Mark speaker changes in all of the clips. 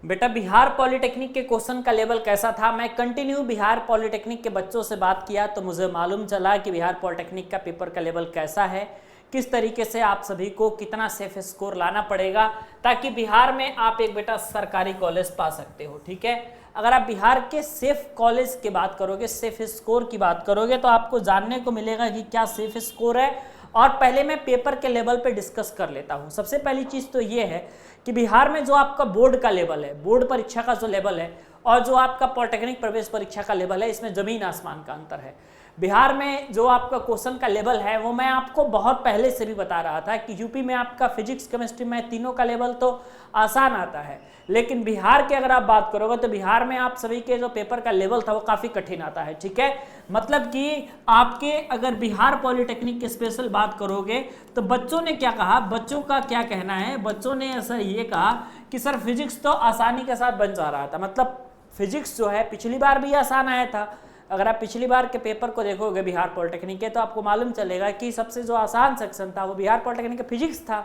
Speaker 1: बेटा बिहार पॉलिटेक्निक के क्वेश्चन का लेवल कैसा था? मैं कंटिन्यू बिहार पॉलिटेक्निक के बच्चों से बात किया तो मुझे मालूम चला कि बिहार पॉलिटेक्निक का पेपर का लेवल कैसा है, किस तरीके से आप सभी को कितना सेफ स्कोर लाना पड़ेगा ताकि बिहार में आप एक बेटा सरकारी कॉलेज पा सकते हो। ठीक है, अगर आप बिहार के सेफ कॉलेज की बात करोगे, सेफ स्कोर की बात करोगे तो आपको जानने को मिलेगा कि क्या सेफ स्कोर है। और पहले मैं पेपर के लेवल पे डिस्कस कर लेता हूँ। सबसे पहली चीज़ तो ये है कि बिहार में जो आपका बोर्ड का लेवल है, बोर्ड परीक्षा का जो लेवल है और जो आपका पॉलिटेक्निक प्रवेश परीक्षा का लेवल है, इसमें ज़मीन आसमान का अंतर है। बिहार में जो आपका क्वेश्चन का लेवल है वो मैं आपको बहुत पहले से भी बता रहा था कि यूपी में आपका फिजिक्स केमिस्ट्री में तीनों का लेवल तो आसान आता है, लेकिन बिहार के अगर आप बात करोगे तो बिहार में आप सभी के जो पेपर का लेवल था वो काफ़ी कठिन आता है। ठीक है, मतलब कि आपके अगर बिहार पॉलिटेक्निक की स्पेशल बात करोगे तो बच्चों ने क्या कहा, बच्चों का क्या कहना है, बच्चों ने ऐसा ये कहा कि सर फिजिक्स तो आसानी के साथ बन जा रहा था। मतलब फिजिक्स जो है पिछली बार भी आसान आया था। अगर आप पिछली बार के पेपर को देखोगे बिहार पॉलिटेक्निक के तो आपको मालूम चलेगा कि सबसे जो आसान सेक्शन था वो बिहार पॉलिटेक्निक का फिजिक्स था।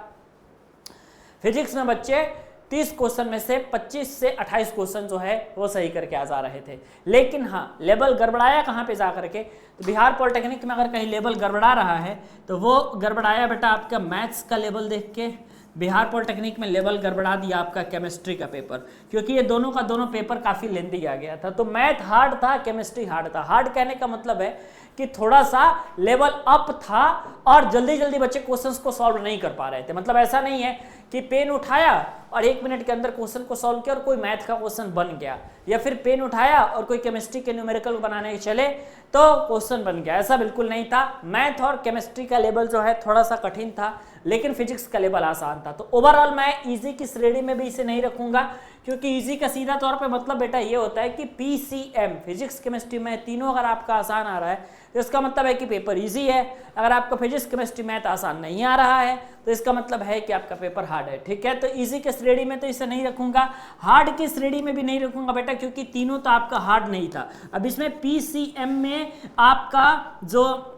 Speaker 1: फिजिक्स में बच्चे 30 क्वेश्चन में से 25 से 28 क्वेश्चन जो है वो सही करके आ जा रहे थे। लेकिन हाँ, लेवल गड़बड़ाया कहाँ पे जा करके, तो बिहार पॉलिटेक्निक में अगर कहीं लेवल गड़बड़ा रहा है तो वो गड़बड़ाया बेटा आपका मैथ्स का लेवल देख के। बिहार पॉलिटेक्निक में लेवल गड़बड़ा दिया आपका केमिस्ट्री का पेपर, क्योंकि ये दोनों का दोनों पेपर काफ़ी लेंदी आ गया था। तो मैथ हार्ड था, केमिस्ट्री हार्ड था। हार्ड कहने का मतलब है कि थोड़ा सा लेवल अप था और जल्दी जल्दी बच्चे क्वेश्चंस को सॉल्व नहीं कर पा रहे थे। मतलब ऐसा नहीं है कि पेन उठाया और 1 मिनट के अंदर क्वेश्चन को सॉल्व किया और कोई मैथ का क्वेश्चन बन गया, या फिर पेन उठाया और कोई केमिस्ट्री के न्यूमेरिकल बनाने के चले तो क्वेश्चन बन गया। ऐसा बिल्कुल नहीं था। मैथ और केमिस्ट्री का लेवल जो है थोड़ा सा कठिन था, लेकिन फिजिक्स का लेवल आसान था। तो ओवरऑल मैं इजी की श्रेणी में भी इसे नहीं रखूंगा, क्योंकि इजी का सीधा तौर पे मतलब बेटा ये होता है कि पीसीएम फिजिक्स केमिस्ट्री में तीनों अगर आपका आसान आ रहा है तो इसका मतलब है कि पेपर इजी है। अगर आपका फिजिक्स केमिस्ट्री मैथ आसान नहीं आ रहा है तो इसका मतलब है कि आपका पेपर हार्ड है। ठीक है, तो इजी के श्रेणी में तो इसे नहीं रखूंगा, हार्ड की श्रेणी में भी नहीं रखूंगा बेटा, क्योंकि तीनों तो आपका हार्ड नहीं था। अब इसमें पीसीएम में आपका जो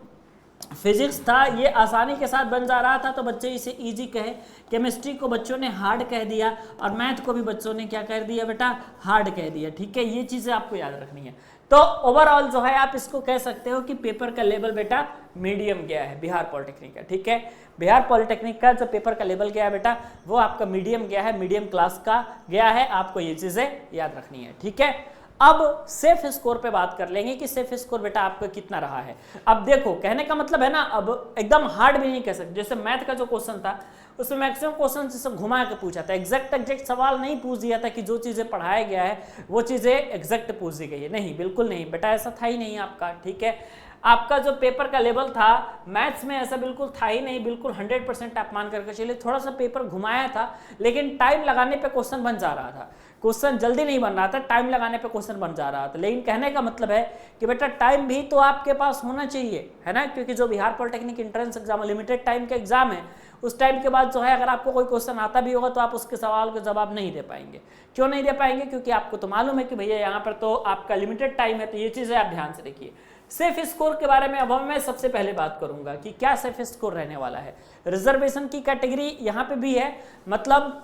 Speaker 1: फिजिक्स था ये आसानी के साथ बन जा रहा था तो बच्चे इसे इजी कहे, केमिस्ट्री को बच्चों ने हार्ड कह दिया और मैथ को भी बच्चों ने क्या कह दिया बेटा, हार्ड कह दिया। ठीक है, ये चीज़ें आपको याद रखनी है। तो ओवरऑल जो है आप इसको कह सकते हो कि पेपर का लेवल बेटा मीडियम गया है बिहार पॉलिटेक्निक का। ठीक है, बिहार पॉलिटेक्निक का जो पेपर का लेवल गया है बेटा वो आपका मीडियम गया है, मीडियम क्लास का गया है। आपको ये चीज़ें याद रखनी है। ठीक है, अब सेफ स्कोर पे बात कर लेंगे कि सेफ स्कोर बेटा आपका कितना रहा है। अब देखो, कहने का मतलब है ना, अब एकदम हार्ड भी नहीं कह सकते। जैसे मैथ का जो क्वेश्चन था उसमें मैक्सिमम क्वेश्चन जैसे घुमा के पूछा था, एग्जैक्ट सवाल नहीं पूछ दिया था कि जो चीज़ें पढ़ाया गया है वो चीज़ें एग्जैक्ट पूछ दी गई है। नहीं, बिल्कुल नहीं बेटा, ऐसा था ही नहीं आपका। ठीक है, आपका जो पेपर का लेवल था मैथ्स में ऐसा बिल्कुल था ही नहीं, बिल्कुल 100% आप मान करके चलिए। थोड़ा सा पेपर घुमाया था, लेकिन टाइम लगाने पे क्वेश्चन बन जा रहा था। क्वेश्चन जल्दी नहीं बन रहा था, टाइम लगाने पे क्वेश्चन बन जा रहा था। लेकिन कहने का मतलब है कि बेटा टाइम भी तो आपके पास होना चाहिए, है ना, क्योंकि जो Bihar polytechnic entrance exam limited time का एग्जाम है, उस टाइम के बाद जो है अगर आपको कोई क्वेश्चन आता भी होगा तो आप उसके सवाल का जवाब नहीं दे पाएंगे। क्यों नहीं दे पाएंगे? क्योंकि आपको तो मालूम है कि भैया यहाँ पर तो आपका लिमिटेड टाइम है। तो ये चीज़ें आप ध्यान से देखिए। सेफ स्कोर के बारे में अब मैं सबसे पहले बात करूंगा कि क्या सेफ स्कोर रहने वाला है। रिजर्वेशन की कैटेगरी यहाँ पे भी है, मतलब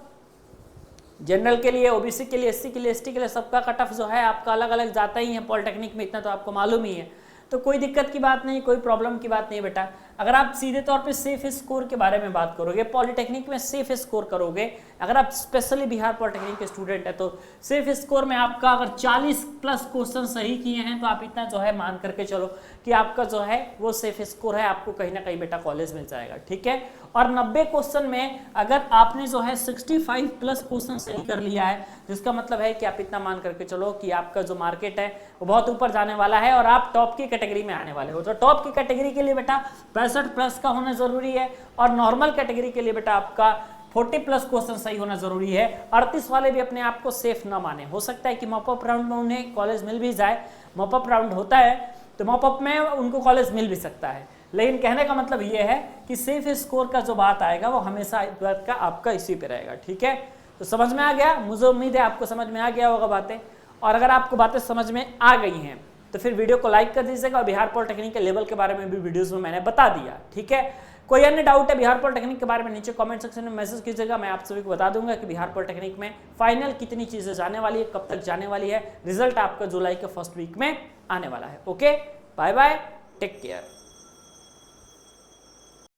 Speaker 1: जनरल के लिए, ओबीसी के लिए, एससी के लिए, एसटी के लिए सबका कट ऑफ जो है आपका अलग अलग जाता ही है पॉलिटेक्निक में, इतना तो आपको मालूम ही है। तो कोई दिक्कत की बात नहीं, कोई प्रॉब्लम की बात नहीं बेटा। अगर आप सीधे तौर पे सेफ स्कोर के बारे में बात करोगे, पॉलिटेक्निक में सेफ स्कोर करोगे, अगर आप स्पेशली बिहार पॉलिटेक्निक के स्टूडेंट है तो सेफ स्कोर में आपका अगर 40 प्लस क्वेश्चन सही किए हैं तो आप इतना जो है मान करके चलो कि आपका जो है वो सेफ स्कोर है, आपको कहीं ना कहीं बेटा कॉलेज मिल जाएगा। ठीक है, और 90 क्वेश्चन में अगर आपने जो है 65 प्लस क्वेश्चन सही कर लिया है, जिसका मतलब है कि आप इतना मान करके चलो कि आपका जो मार्केट है वो बहुत ऊपर जाने वाला है और आप टॉप की कैटेगरी में आने वाले हो। तो टॉप की कैटेगरी के लिए बेटा 65 प्लस का होना जरूरी है, और नॉर्मल कैटेगरी के लिए बेटा आपका 40 प्लस क्वेश्चन सही होना जरूरी है। 38 वाले भी अपने आप को सेफ ना माने, हो सकता है कि मॉपअप राउंड में उन्हें कॉलेज मिल भी जाए, मॉपअप राउंड होता है तो मॉपअप में उनको कॉलेज मिल भी सकता है। लेकिन कहने का मतलब ये है कि सेफ स्कोर का जो बात आएगा वो हमेशा इस बात का आपका इसी पे रहेगा। ठीक है, तो समझ में आ गया? मुझे उम्मीद है आपको समझ में आ गया होगा बातें। और अगर आपको बातें समझ में आ गई हैं तो फिर वीडियो को लाइक कर दीजिएगा, और बिहार पॉलिटेक्निक के लेवल के बारे में भी वीडियोस में मैंने बता दिया। ठीक है, कोई अन्य डाउट है बिहार पॉलिटेक्निक के बारे में नीचे कमेंट सेक्शन में मैसेज कीजिएगा, मैं आप सभी को बता दूंगा कि बिहार पॉलिटेक्निक में फाइनल कितनी चीजें जाने वाली है, कब तक जाने वाली है। रिजल्ट आपका जुलाई के फर्स्ट वीक में आने वाला है। Okay, bye bye, take care.